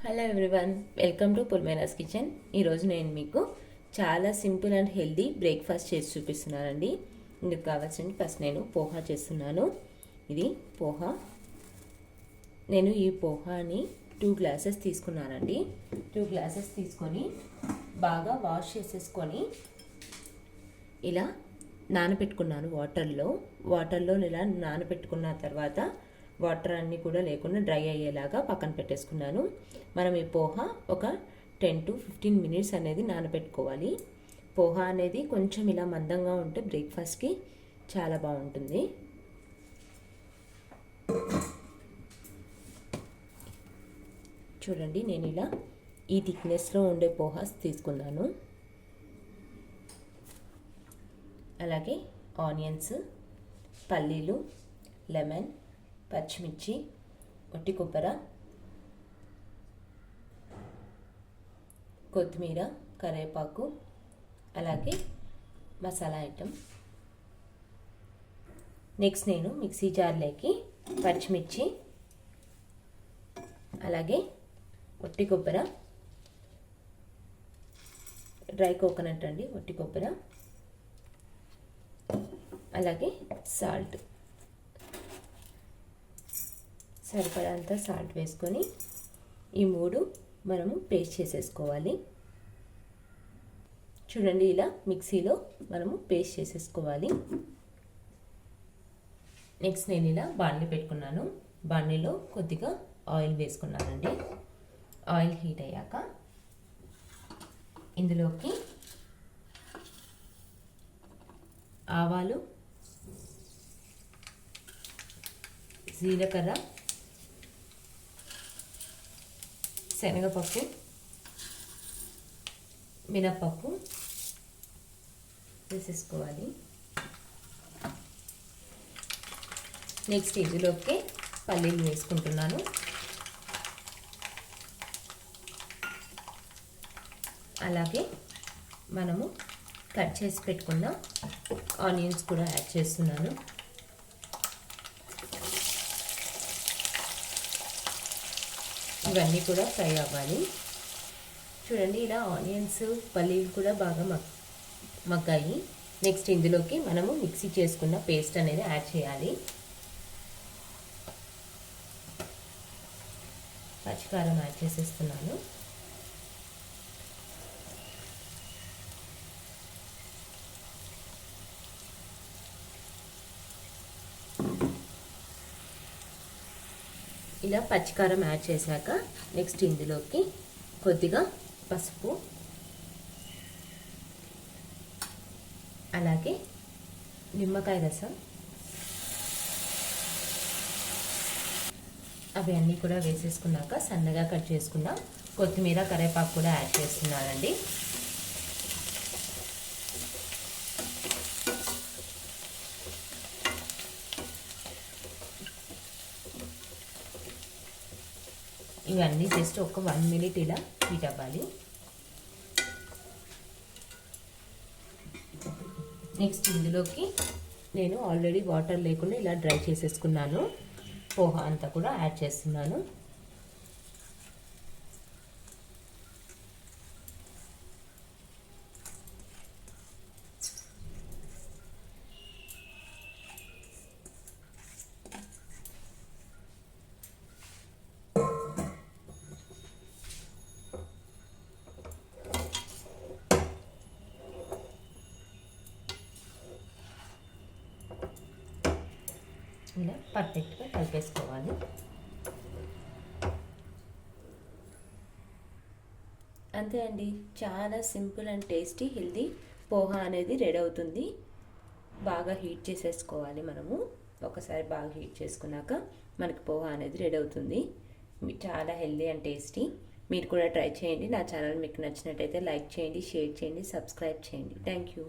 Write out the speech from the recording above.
Hello everyone, welcome to పుల్మేనాస్ kitchen. ఈరోజు నేను మీకు చాలా సింపుల్ అండ్ హెల్దీ బ్రేక్ఫాస్ట్ చేసి చూపిస్తున్నానండి. ఇందుకు కావాల్సింది ఫస్ట్ నేను పోహా చేస్తున్నాను. ఇది పోహా. నేను ఈ పోహాని 2 గ్లాసెస్ తీసుకున్నానండి. 2 గ్లాసెస్ తీసుకొని బాగా వాష్ చేసేసుకొని ఇలా నానబెట్టుకున్నాను వాటర్లో ఇలా నానబెట్టుకున్న తర్వాత వాటర్ అన్నీ కూడా లేకుండా డ్రై అయ్యేలాగా పక్కన పెట్టేసుకున్నాను. మనం ఈ పోహా ఒక 10 to 15 మినిట్స్ అనేది నానబెట్టుకోవాలి. పోహా అనేది కొంచెం ఇలా మందంగా ఉంటే బ్రేక్ఫాస్ట్కి చాలా బాగుంటుంది. చూడండి, నేను ఇలా ఈ థిక్నెస్లో ఉండే పోహాస్ తీసుకున్నాను. అలాగే ఆనియన్స్, పల్లీలు, లెమన్, పచ్చిమిర్చి, ఒట్టి కొబ్బరి, కొత్తిమీర, కరివేపాకు, అలాగే మసాలా ఐటమ్. నెక్స్ట్ నేను మిక్సీ జార్లోకి పచ్చిమిర్చి, అలాగే ఒట్టి కొబ్బరి, డ్రై కోకోనట్ అండి, ఒట్టి కొబ్బరి, అలాగే సాల్ట్, సరిపడంత సాల్ట్ వేసుకొని ఈ 3 మనము పేస్ట్ చేసేసుకోవాలి. చూడండి, ఇలా మిక్సీలో మనము పేస్ట్ చేసేసుకోవాలి. నెక్స్ట్ నేను ఇలా బాండ్లీ పెట్టుకున్నాను. బాండ్లీలో కొద్దిగా ఆయిల్ వేసుకున్నానండి. ఆయిల్ హీట్ అయ్యాక ఇందులోకి ఆవాలు, జీలకర్ర, శనగపప్పు, మినపప్పు వేసేసుకోవాలి. నెక్స్ట్ ఇందులోకి పల్లీలు వేసుకుంటున్నాను. అలాగే మనము కట్ చేసి పెట్టుకున్న ఆనియన్స్ కూడా యాడ్ చేస్తున్నాను. ఇవన్నీ కూడా ఫ్రై అవ్వాలి. చూడండి, ఇలా ఆనియన్స్, పల్లీలు కూడా బాగా మగ్గాయి. నెక్స్ట్ ఇందులోకి మనము మిక్సీ చేసుకున్న పేస్ట్ అనేది యాడ్ చేయాలి. పచ్చికారం యాడ్ చేసేస్తున్నాను. ఇలా పచ్చికారం యాడ్ చేశాక నెక్స్ట్ ఇందులోకి కొద్దిగా పసుపు, అలాగే నిమ్మకాయ రసం, అవి అన్నీ కూడా వేసేసుకున్నాక సన్నగా కట్ చేసుకున్న కొత్తిమీర, కరివేపాకు కూడా యాడ్ చేస్తున్నానండి. ఇవన్నీ జస్ట్ ఒక 1 మినిట్ ఇలా హీట్ అవ్వాలి. నెక్స్ట్ ఇందులోకి నేను ఆల్రెడీ వాటర్ లేకుండా ఇలా డ్రై చేసేసుకున్నాను. పోహా అంతా కూడా యాడ్ చేస్తున్నాను. ఇలా పర్ఫెక్ట్గా కలిపేసుకోవాలి. అంతే అండి, చాలా simple and tasty healthy poha అనేది రెడీ అవుతుంది. బాగా హీట్ చేసేసుకోవాలి మనము. ఒకసారి బాగా హీట్ చేసుకున్నాక మనకి పోహా అనేది రెడీ అవుతుంది. చాలా హెల్దీ అండ్ టేస్టీ. మీరు కూడా ట్రై చేయండి. నా ఛానల్ మీకు నచ్చినట్టయితే లైక్ చేయండి, షేర్ చేయండి, సబ్స్క్రైబ్ చేయండి. Thank you.